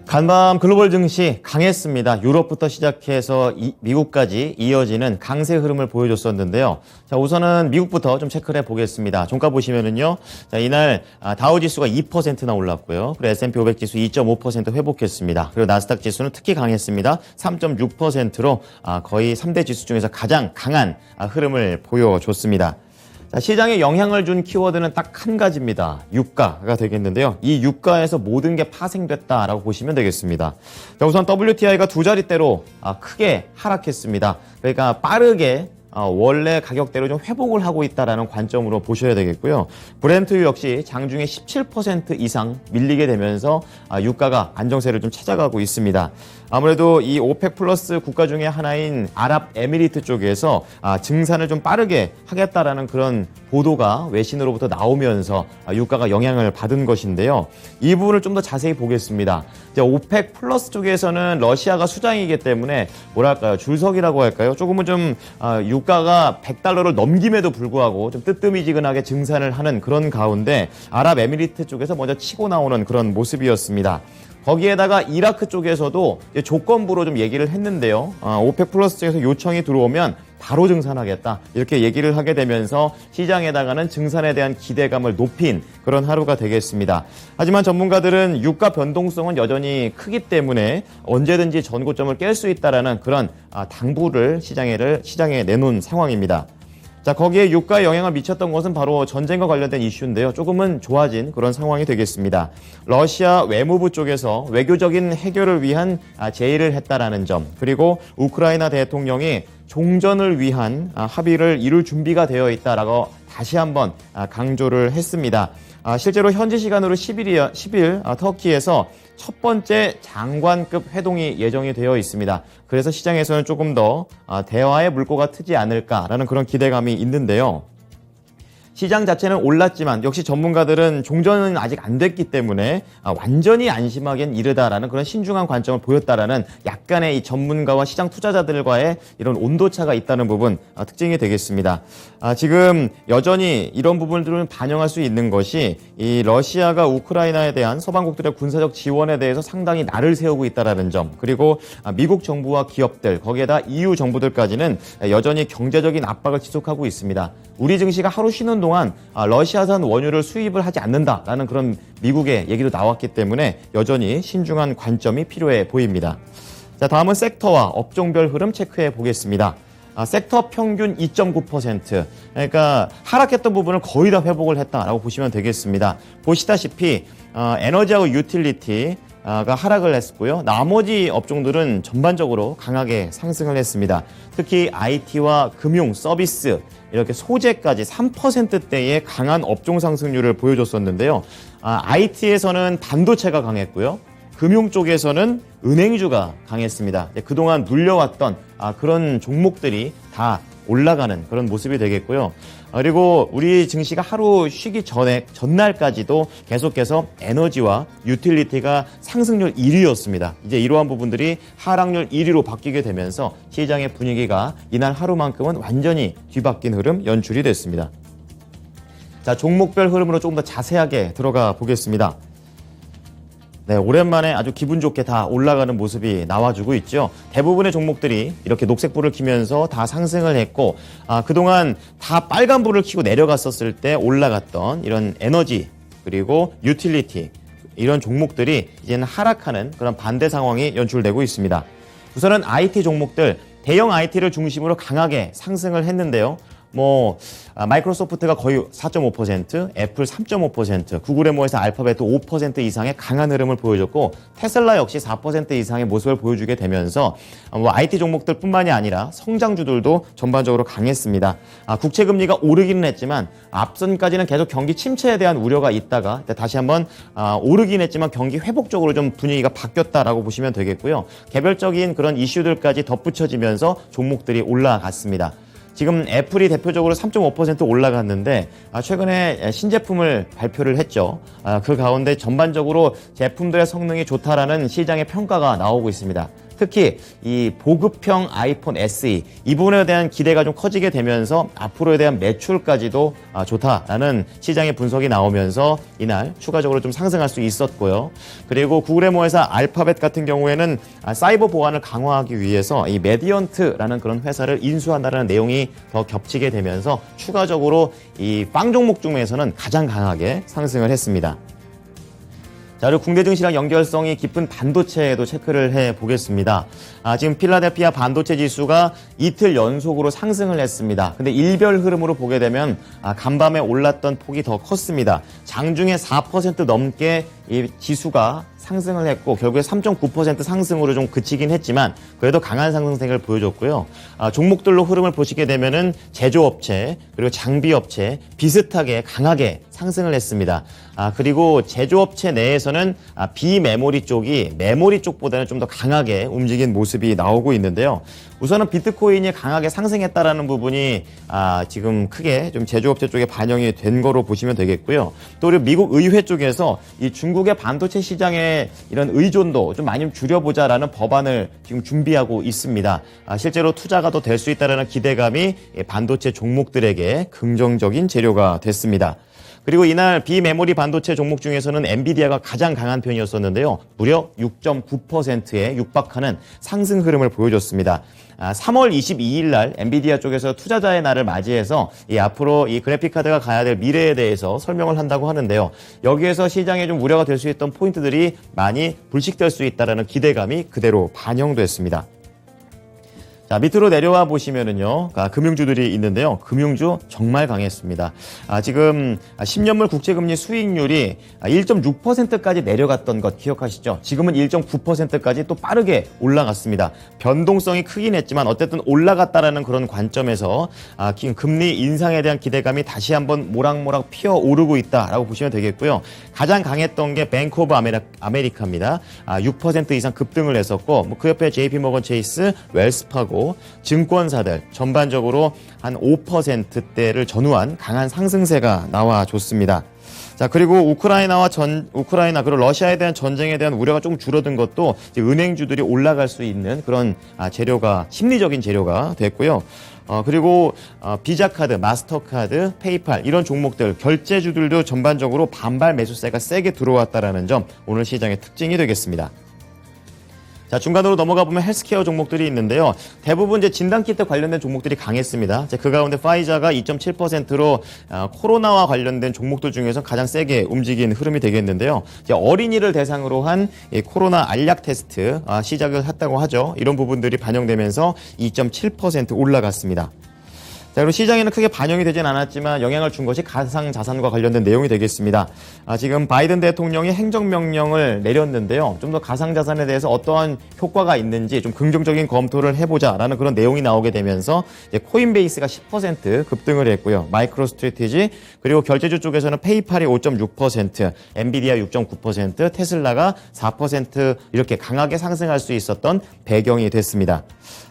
간밤 글로벌 증시 강했습니다. 유럽부터 시작해서 미국까지 이어지는 강세 흐름을 보여줬었는데요. 자, 우선은 미국부터 좀 체크를 해보겠습니다. 종가 보시면은요. 자, 이날 다우 지수가 2%나 올랐고요. 그리고 S&P 500 지수 2.5% 회복했습니다. 그리고 나스닥 지수는 특히 강했습니다. 3.6%로 거의 3대 지수 중에서 가장 강한 흐름을 보여줬습니다. 자, 시장에 영향을 준 키워드는 딱 한 가지입니다. 유가가 되겠는데요. 이 유가에서 모든 게 파생됐다라고 보시면 되겠습니다. 자, 우선 WTI가 두 자릿대로 크게 하락했습니다. 그러니까 빠르게 원래 가격대로 좀 회복을 하고 있다는 관점으로 보셔야 되겠고요. 브렌트유 역시 장중에 17% 이상 밀리게 되면서 유가가 안정세를 좀 찾아가고 있습니다. 아무래도 이 오펙 플러스 국가 중에 하나인 아랍에미리트 쪽에서 증산을 좀 빠르게 하겠다라는 그런 보도가 외신으로부터 나오면서 유가가 영향을 받은 것인데요. 이 부분을 좀 더 자세히 보겠습니다. 이제 오펙 플러스 쪽에서는 러시아가 수장이기 때문에 뭐랄까요, 줄석이라고 할까요? 조금은 좀 유가가 $100를 넘김에도 불구하고 좀 뜨뜨미지근하게 증산을 하는 그런 가운데 아랍에미리트 쪽에서 먼저 치고 나오는 그런 모습이었습니다. 거기에다가 이라크 쪽에서도 조건부로 좀 얘기를 했는데요. 오펙 플러스 쪽에서 요청이 들어오면 바로 증산하겠다, 이렇게 얘기를 하게 되면서 시장에다가는 증산에 대한 기대감을 높인 그런 하루가 되겠습니다. 하지만 전문가들은 유가 변동성은 여전히 크기 때문에 언제든지 전고점을 깰 수 있다라는 그런 당부를 시장에 내놓은 상황입니다. 자, 거기에 유가에 영향을 미쳤던 것은 바로 전쟁과 관련된 이슈인데요. 조금은 좋아진 그런 상황이 되겠습니다. 러시아 외무부 쪽에서 외교적인 해결을 위한 제의를 했다라는 점, 그리고 우크라이나 대통령이 종전을 위한 합의를 이룰 준비가 되어 있다라고 다시 한번 강조를 했습니다. 실제로 현지 시간으로 10일 터키에서 첫 번째 장관급 회동이 예정이 되어 있습니다. 그래서 시장에서는 조금 더 대화의 물꼬가 트지 않을까라는 그런 기대감이 있는데요. 시장 자체는 올랐지만 역시 전문가들은 종전은 아직 안 됐기 때문에 완전히 안심하기엔 이르다라는 그런 신중한 관점을 보였다라는 약간의 이 전문가와 시장 투자자들과의 이런 온도차가 있다는 부분 특징이 되겠습니다. 지금 여전히 이런 부분들을 반영할 수 있는 것이 이 러시아가 우크라이나에 대한 서방국들의 군사적 지원에 대해서 상당히 날을 세우고 있다라는 점, 그리고 미국 정부와 기업들, 거기에다 EU 정부들까지는 여전히 경제적인 압박을 지속하고 있습니다. 우리 증시가 하루 쉬는 동안 러시아산 원유를 수입을 하지 않는다라는 그런 미국의 얘기도 나왔기 때문에 여전히 신중한 관점이 필요해 보입니다. 자, 다음은 섹터와 업종별 흐름 체크해 보겠습니다. 섹터 평균 2.9%, 그러니까 하락했던 부분을 거의 다 회복을 했다라고 보시면 되겠습니다. 보시다시피 에너지하고 유틸리티가 하락을 했고요. 나머지 업종들은 전반적으로 강하게 상승을 했습니다. 특히 IT와 금융, 서비스, 이렇게 소재까지 3%대의 강한 업종 상승률을 보여줬었는데요. IT에서는 반도체가 강했고요. 금융 쪽에서는 은행주가 강했습니다. 그동안 눌려왔던 그런 종목들이 다 올라가는 그런 모습이 되겠고요. 그리고 우리 증시가 하루 쉬기 전날까지도 계속해서 에너지와 유틸리티가 상승률 1위였습니다. 이제 이러한 부분들이 하락률 1위로 바뀌게 되면서 시장의 분위기가 이날 하루만큼은 완전히 뒤바뀐 흐름 연출이 됐습니다. 자, 종목별 흐름으로 조금 더 자세하게 들어가 보겠습니다. 네, 오랜만에 아주 기분 좋게 다 올라가는 모습이 나와주고 있죠. 대부분의 종목들이 이렇게 녹색불을 켜면서 다 상승을 했고, 그동안 다 빨간불을 켜고 내려갔었을 때 올라갔던 이런 에너지, 그리고 유틸리티, 이런 종목들이 이제는 하락하는 그런 반대 상황이 연출되고 있습니다. 우선은 IT 종목들, 대형 IT를 중심으로 강하게 상승을 했는데요. 마이크로소프트가 거의 4.5%, 애플 3.5%, 구글의 모에서 알파벳도 5% 이상의 강한 흐름을 보여줬고, 테슬라 역시 4% 이상의 모습을 보여주게 되면서 IT 종목들뿐만이 아니라 성장주들도 전반적으로 강했습니다. 국채금리가 오르기는 했지만 앞선까지는 계속 경기 침체에 대한 우려가 있다가 다시 한번 오르긴 했지만 경기 회복 쪽으로 좀 분위기가 바뀌었다라고 보시면 되겠고요. 개별적인 그런 이슈들까지 덧붙여지면서 종목들이 올라갔습니다. 지금 애플이 대표적으로 3.5% 올라갔는데 최근에 신제품을 발표를 했죠. 그 가운데 전반적으로 제품들의 성능이 좋다라는 시장의 평가가 나오고 있습니다. 특히 이 보급형 아이폰 SE 이 부분에 대한 기대가 좀 커지게 되면서 앞으로에 대한 매출까지도 좋다라는 시장의 분석이 나오면서 이날 추가적으로 좀 상승할 수 있었고요. 그리고 구글의 모회사 알파벳 같은 경우에는 사이버 보안을 강화하기 위해서 이 메디언트라는 그런 회사를 인수한다는 내용이 더 겹치게 되면서 추가적으로 이 빵 종목 중에서는 가장 강하게 상승을 했습니다. 자, 그리고 국내 증시랑 연결성이 깊은 반도체에도 체크를 해보겠습니다. 지금 필라델피아 반도체 지수가 이틀 연속으로 상승을 했습니다. 근데 일별 흐름으로 보게 되면 간밤에 올랐던 폭이 더 컸습니다. 장중에 4% 넘게 이 지수가 상승을 했고 결국에 3.9% 상승으로 좀 그치긴 했지만 그래도 강한 상승세를 보여줬고요. 종목들로 흐름을 보시게 되면은 제조업체 그리고 장비업체 비슷하게 강하게 상승을 했습니다. 그리고 제조업체 내에서는 비메모리 쪽이 메모리 쪽보다는 좀 더 강하게 움직인 모습이 나오고 있는데요. 우선은 비트코인이 강하게 상승했다라는 부분이 지금 크게 좀 제조업체 쪽에 반영이 된 거로 보시면 되겠고요. 또 우리 미국 의회 쪽에서 이 중국의 반도체 시장의 이런 의존도 좀 많이 줄여보자라는 법안을 지금 준비하고 있습니다. 실제로 투자가 더 될 수 있다는 기대감이 반도체 종목들에게 긍정적인 재료가 됐습니다. 그리고 이날 비메모리 반도체 종목 중에서는 엔비디아가 가장 강한 편이었었는데요. 무려 6.9%에 육박하는 상승 흐름을 보여줬습니다. 3월 22일 날 엔비디아 쪽에서 투자자의 날을 맞이해서 앞으로 이 그래픽카드가 가야 될 미래에 대해서 설명을 한다고 하는데요. 여기에서 시장에 좀 우려가 될 수 있던 포인트들이 많이 불식될 수 있다는 기대감이 그대로 반영됐습니다. 자, 밑으로 내려와 보시면은요, 금융주들이 있는데요. 금융주 정말 강했습니다. 지금 10년물 국채금리 수익률이 1.6%까지 내려갔던 것 기억하시죠? 지금은 1.9%까지 또 빠르게 올라갔습니다. 변동성이 크긴 했지만 어쨌든 올라갔다라는 그런 관점에서 금리 인상에 대한 기대감이 다시 한번 모락모락 피어오르고 있다라고 보시면 되겠고요. 가장 강했던 게 뱅크 오브 아메리카입니다. 6% 이상 급등을 했었고, 그 옆에 JP모건 체이스, 웰스파고 증권사들 전반적으로 한 5%대를 전후한 강한 상승세가 나와줬습니다. 자, 그리고 우크라이나 그리고 러시아에 대한 전쟁에 대한 우려가 조금 줄어든 것도 이제 은행주들이 올라갈 수 있는 그런 심리적인 재료가 됐고요. 그리고 비자카드, 마스터카드, 페이팔 이런 종목들 결제주들도 전반적으로 반발 매수세가 세게 들어왔다라는 점 오늘 시장의 특징이 되겠습니다. 자, 중간으로 넘어가 보면 헬스케어 종목들이 있는데요. 대부분 이제 진단키트 관련된 종목들이 강했습니다. 그 가운데 파이자가 2.7%로 코로나와 관련된 종목들 중에서 가장 세게 움직인 흐름이 되겠는데요. 이제 어린이를 대상으로 한 코로나 알약 테스트 시작을 했다고 하죠. 이런 부분들이 반영되면서 2.7% 올라갔습니다. 자, 그리고 시장에는 크게 반영이 되진 않았지만 영향을 준 것이 가상자산과 관련된 내용이 되겠습니다. 지금 바이든 대통령이 행정명령을 내렸는데요. 좀 더 가상자산에 대해서 어떠한 효과가 있는지 좀 긍정적인 검토를 해보자라는 그런 내용이 나오게 되면서 이제 코인베이스가 10% 급등을 했고요. 마이크로스트래티지 그리고 결제주 쪽에서는 페이팔이 5.6%, 엔비디아 6.9%, 테슬라가 4% 이렇게 강하게 상승할 수 있었던 배경이 됐습니다.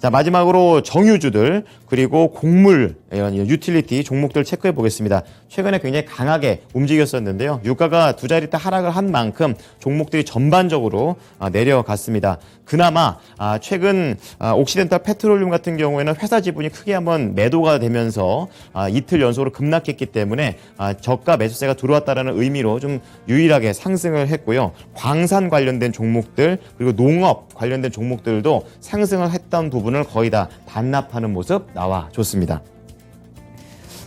자, 마지막으로 정유주들 그리고 곡물 유틸리티 종목들 체크해 보겠습니다. 최근에 굉장히 강하게 움직였었는데요. 유가가 두 자릿대 하락을 한 만큼 종목들이 전반적으로 내려갔습니다. 그나마 최근 옥시덴탈 페트롤륨 같은 경우에는 회사 지분이 크게 한번 매도가 되면서 이틀 연속으로 급락했기 때문에 저가 매수세가 들어왔다는 의미로 좀 유일하게 상승을 했고요. 광산 관련된 종목들 그리고 농업 관련된 종목들도 상승을 했던 부분을 거의 다 반납하는 모습 나와줬습니다.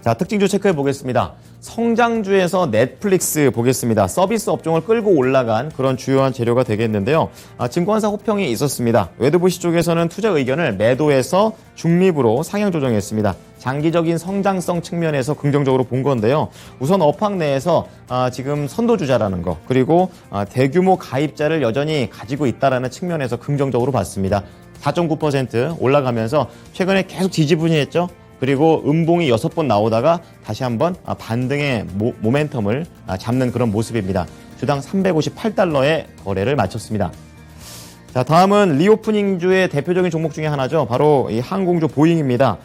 자, 특징주 체크해 보겠습니다. 성장주에서 넷플릭스 보겠습니다. 서비스 업종을 끌고 올라간 그런 주요한 재료가 되겠는데요. 증권사 호평이 있었습니다. 웨드부시 쪽에서는 투자 의견을 매도해서 중립으로 상향 조정했습니다. 장기적인 성장성 측면에서 긍정적으로 본 건데요. 우선 업황 내에서 지금 선도주자라는 거 그리고 대규모 가입자를 여전히 가지고 있다는 측면에서 긍정적으로 봤습니다. 4.9% 올라가면서 최근에 계속 지지분이했죠. 그리고 음봉이 6번 나오다가 다시 한번 반등의 모멘텀을 잡는 그런 모습입니다. 주당 358달러의 거래를 마쳤습니다. 자, 다음은 리오프닝주의 대표적인 종목 중에 하나죠. 바로 이 항공주 보잉입니다.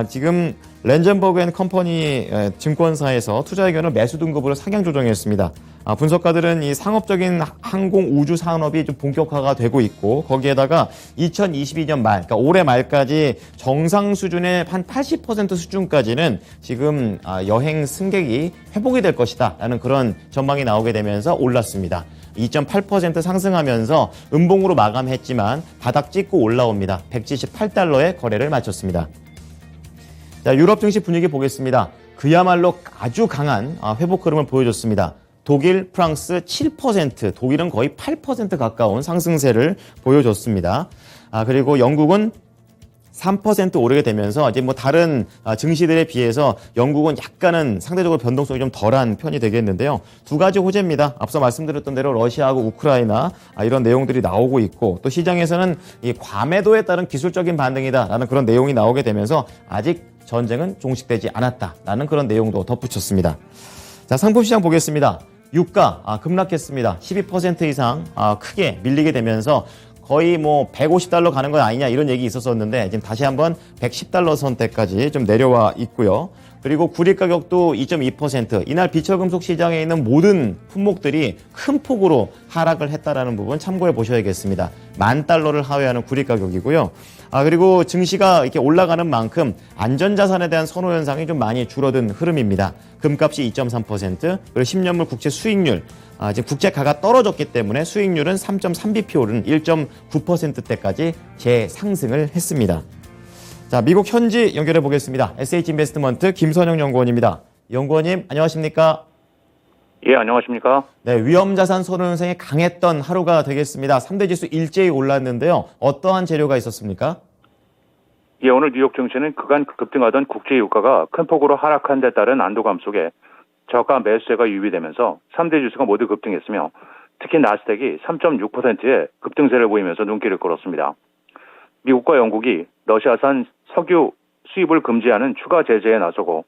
지금 렌젠버그 앤 컴퍼니 증권사에서 투자 의견을 매수 등급으로 상향 조정했습니다. 분석가들은 이 상업적인 항공 우주 산업이 좀 본격화가 되고 있고 거기에다가 2022년 말, 그러니까 올해 말까지 정상 수준의 한 80% 수준까지는 지금 여행 승객이 회복이 될 것이다라는 그런 전망이 나오게 되면서 올랐습니다. 2.8% 상승하면서 음봉으로 마감했지만 바닥 찍고 올라옵니다. 178달러에 거래를 마쳤습니다. 자, 유럽 증시 분위기 보겠습니다. 그야말로 아주 강한 회복 흐름을 보여줬습니다. 독일, 프랑스 7%, 독일은 거의 8% 가까운 상승세를 보여줬습니다. 그리고 영국은 3% 오르게 되면서 이제 뭐 다른 증시들에 비해서 영국은 약간은 상대적으로 변동성이 좀 덜한 편이 되겠는데요. 두 가지 호재입니다. 앞서 말씀드렸던 대로 러시아하고 우크라이나 이런 내용들이 나오고 있고 또 시장에서는 이 과매도에 따른 기술적인 반등이다라는 그런 내용이 나오게 되면서 아직 전쟁은 종식되지 않았다라는 그런 내용도 덧붙였습니다. 자, 상품 시장 보겠습니다. 유가 급락했습니다. 12% 이상 크게 밀리게 되면서 거의 뭐 150달러 가는 건 아니냐 이런 얘기 있었었는데 지금 다시 한번 110달러 선대까지 좀 내려와 있고요. 그리고 구리 가격도 2.2%, 이날 비철금속 시장에 있는 모든 품목들이 큰 폭으로 하락을 했다라는 부분 참고해 보셔야겠습니다. 10,000달러를 하회하는 구리 가격이고요. 그리고 증시가 이렇게 올라가는 만큼 안전자산에 대한 선호 현상이 좀 많이 줄어든 흐름입니다. 금값이 2.3%, 그리고 10년물 국채 수익률, 지금 국제가가 떨어졌기 때문에 수익률은 3.3bp 오른 1.9%대까지 재상승을 했습니다. 자, 미국 현지 연결해 보겠습니다. SH인베스트먼트 김선영 연구원입니다. 연구원님, 안녕하십니까? 예, 안녕하십니까? 네, 위험자산 선호 현상이 강했던 하루가 되겠습니다. 3대 지수 일제히 올랐는데요. 어떠한 재료가 있었습니까? 예, 오늘 뉴욕 증시는 그간 급등하던 국제 유가가 큰 폭으로 하락한 데 따른 안도감 속에 저가 매수세가 유입되면서 3대 지수가 모두 급등했으며 특히 나스닥이 3.6%의 급등세를 보이면서 눈길을 끌었습니다. 미국과 영국이 러시아산 석유 수입을 금지하는 추가 제재에 나서고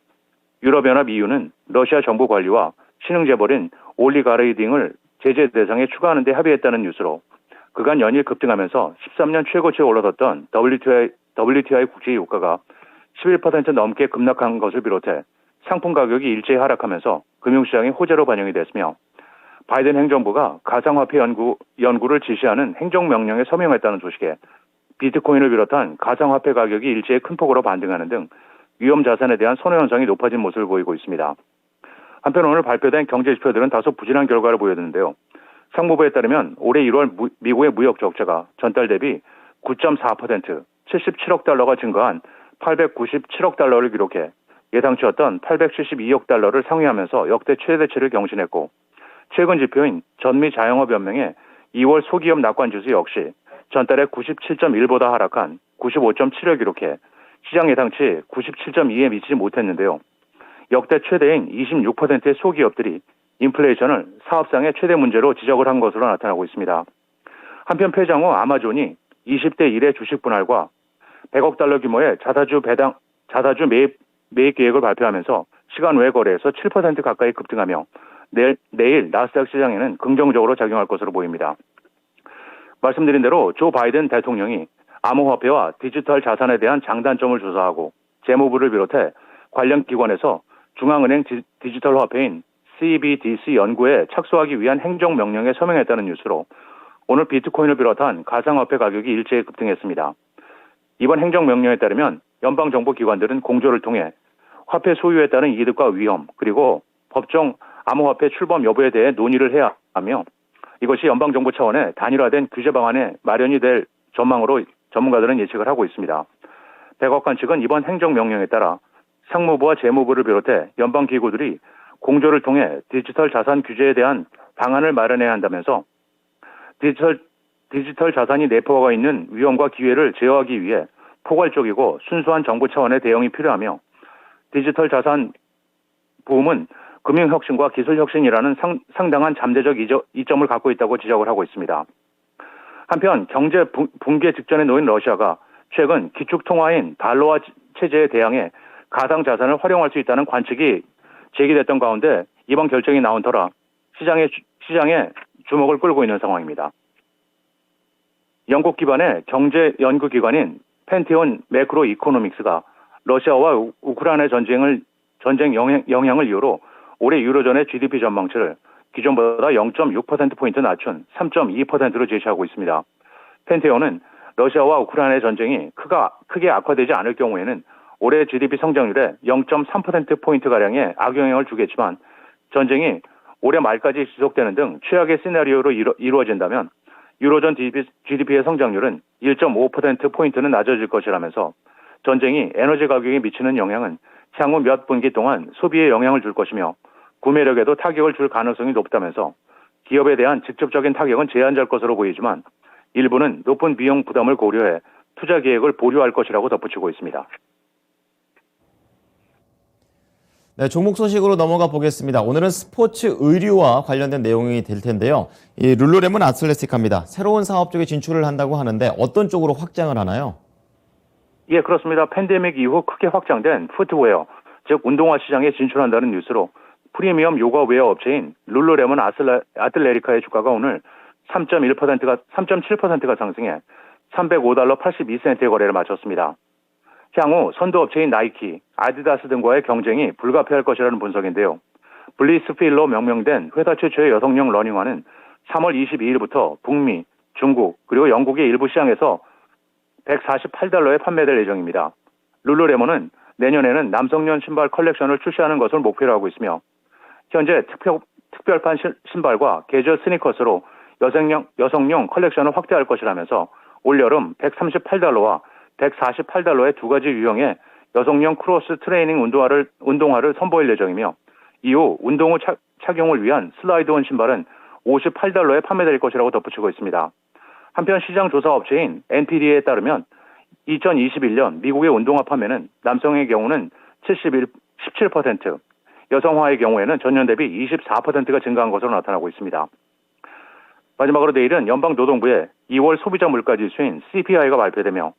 유럽연합 EU는 러시아 정부 관리와 신흥재벌인 올리가르이 등을 제재 대상에 추가하는 데 합의했다는 뉴스로 그간 연일 급등하면서 13년 최고치에 올라섰던 WTI 국제 유가가 11% 넘게 급락한 것을 비롯해 상품 가격이 일제히 하락하면서 금융시장의 호재로 반영이 됐으며 바이든 행정부가 가상화폐 연구를 지시하는 행정명령에 서명했다는 소식에 비트코인을 비롯한 가상화폐 가격이 일제히 큰 폭으로 반등하는 등 위험자산에 대한 선호 현상이 높아진 모습을 보이고 있습니다. 한편 오늘 발표된 경제지표들은 다소 부진한 결과를 보였는데요. 상무부에 따르면 올해 1월 미국의 무역 적자가 전달 대비 9.4%, 77억 달러가 증가한 897억 달러를 기록해 예상치였던 872억 달러를 상회하면서 역대 최대치를 경신했고 최근 지표인 전미 자영업연맹의 2월 소기업 낙관지수 역시 전달에 97.1보다 하락한 95.7을 기록해 시장 예상치 97.2에 미치지 못했는데요. 역대 최대인 26%의 소기업들이 인플레이션을 사업상의 최대 문제로 지적을 한 것으로 나타나고 있습니다. 한편 폐장 후 아마존이 20대 1의 주식 분할과 100억 달러 규모의 자사주 매입 계획을 발표하면서 시간 외 거래에서 7% 가까이 급등하며 내일 나스닥 시장에는 긍정적으로 작용할 것으로 보입니다. 말씀드린 대로 조 바이든 대통령이 암호화폐와 디지털 자산에 대한 장단점을 조사하고 재무부를 비롯해 관련 기관에서 중앙은행 디지털 화폐인 CBDC 연구에 착수하기 위한 행정명령에 서명했다는 뉴스로 오늘 비트코인을 비롯한 가상화폐 가격이 일제히 급등했습니다. 이번 행정명령에 따르면 연방정보기관들은 공조를 통해 화폐 소유에 따른 이득과 위험 그리고 법정 암호화폐 출범 여부에 대해 논의를 해야 하며 이것이 연방정부 차원의 단일화된 규제 방안에 마련이 될 전망으로 전문가들은 예측을 하고 있습니다. 백악관 측은 이번 행정명령에 따라 상무부와 재무부를 비롯해 연방기구들이 공조를 통해 디지털 자산 규제에 대한 방안을 마련해야 한다면서 디지털 자산이 내포가 있는 위험과 기회를 제어하기 위해 포괄적이고 순수한 정부 차원의 대응이 필요하며 디지털 자산 부음은 금융혁신과 기술혁신이라는 상당한 잠재적 이점을 갖고 있다고 지적을 하고 있습니다. 한편 경제 붕괴 직전에 놓인 러시아가 최근 기축통화인 달러화 체제에 대항해 가상자산을 활용할 수 있다는 관측이 제기됐던 가운데 이번 결정이 나온 터라 시장에 주목을 끌고 있는 상황입니다. 영국 기반의 경제 연구기관인 펜티온 매크로 이코노믹스가 러시아와 우크라이나 전쟁 영향을 이유로 올해 유로존의 GDP 전망치를 기존보다 0.6%포인트 낮춘 3.2%로 제시하고 있습니다. 펜테오는 러시아와 우크라이나의 전쟁이 크게 악화되지 않을 경우에는 올해 GDP 성장률에 0.3%포인트가량의 악영향을 주겠지만 전쟁이 올해 말까지 지속되는 등 최악의 시나리오로 이루어진다면 유로존 GDP의 성장률은 1.5%포인트는 낮아질 것이라면서 전쟁이 에너지 가격에 미치는 영향은 향후 몇 분기 동안 소비에 영향을 줄 것이며 구매력에도 타격을 줄 가능성이 높다면서 기업에 대한 직접적인 타격은 제한될 것으로 보이지만 일부는 높은 비용 부담을 고려해 투자 계획을 보류할 것이라고 덧붙이고 있습니다. 네, 종목 소식으로 넘어가 보겠습니다. 오늘은 스포츠 의류와 관련된 내용이 될 텐데요. 이 룰루레몬 아틀레티카입니다. 새로운 사업 쪽에 진출을 한다고 하는데 어떤 쪽으로 확장을 하나요? 예, 그렇습니다. 팬데믹 이후 크게 확장된 푸트웨어, 즉 운동화 시장에 진출한다는 뉴스로 프리미엄 요가 웨어 업체인 룰루레몬 아틀레티카의 주가가 오늘 3.7%가 상승해 $305 82센트의 거래를 마쳤습니다. 향후 선도 업체인 나이키, 아디다스 등과의 경쟁이 불가피할 것이라는 분석인데요. 블리스필로 명명된 회사 최초의 여성용 러닝화는 3월 22일부터 북미, 중국, 그리고 영국의 일부 시장에서 $148에 판매될 예정입니다. 룰루레몬은 내년에는 남성용 신발 컬렉션을 출시하는 것을 목표로 하고 있으며 현재 특별판 신발과 계절 스니커스로 여성용 컬렉션을 확대할 것이라면서 올여름 $138와 $148의 두 가지 유형의 여성용 크로스 트레이닝 운동화를 선보일 예정이며 이후 운동 후 착용을 위한 슬라이드온 신발은 $58에 판매될 것이라고 덧붙이고 있습니다. 한편 시장 조사 업체인 NPD에 따르면 2021년 미국의 운동화 판매는 남성의 경우는 17%, 여성화의 경우에는 전년 대비 24%가 증가한 것으로 나타나고 있습니다. 마지막으로 내일은 연방노동부의 2월 소비자 물가지수인 CPI가 발표되며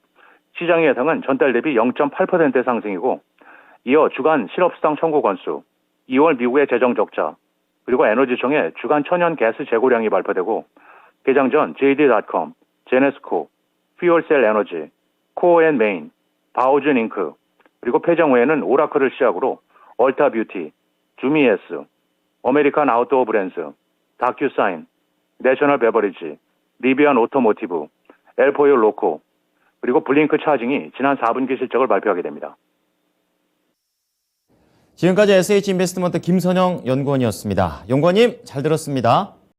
시장의 예상은 전달 대비 0.8%의 상승이고 이어 주간 실업수당 청구 건수, 2월 미국의 재정 적자, 그리고 에너지청의 주간 천연 가스 재고량이 발표되고 개장 전 JD.com, 제네스코, 퓨얼셀 에너지, 코어앤메인, 바오준 잉크, 그리고 폐장 후에는 오라클을 시작으로 얼타 뷰티, 주미에스, 어메리칸 아웃도어 브랜드, 다큐사인, 내셔널 베버리지, 리비안 오토모티브, 엘포유 로코, 그리고 블링크 차징이 지난 4분기 실적을 발표하게 됩니다. 지금까지 SH인베스트먼트 김선영 연구원이었습니다. 연구원님 잘 들었습니다.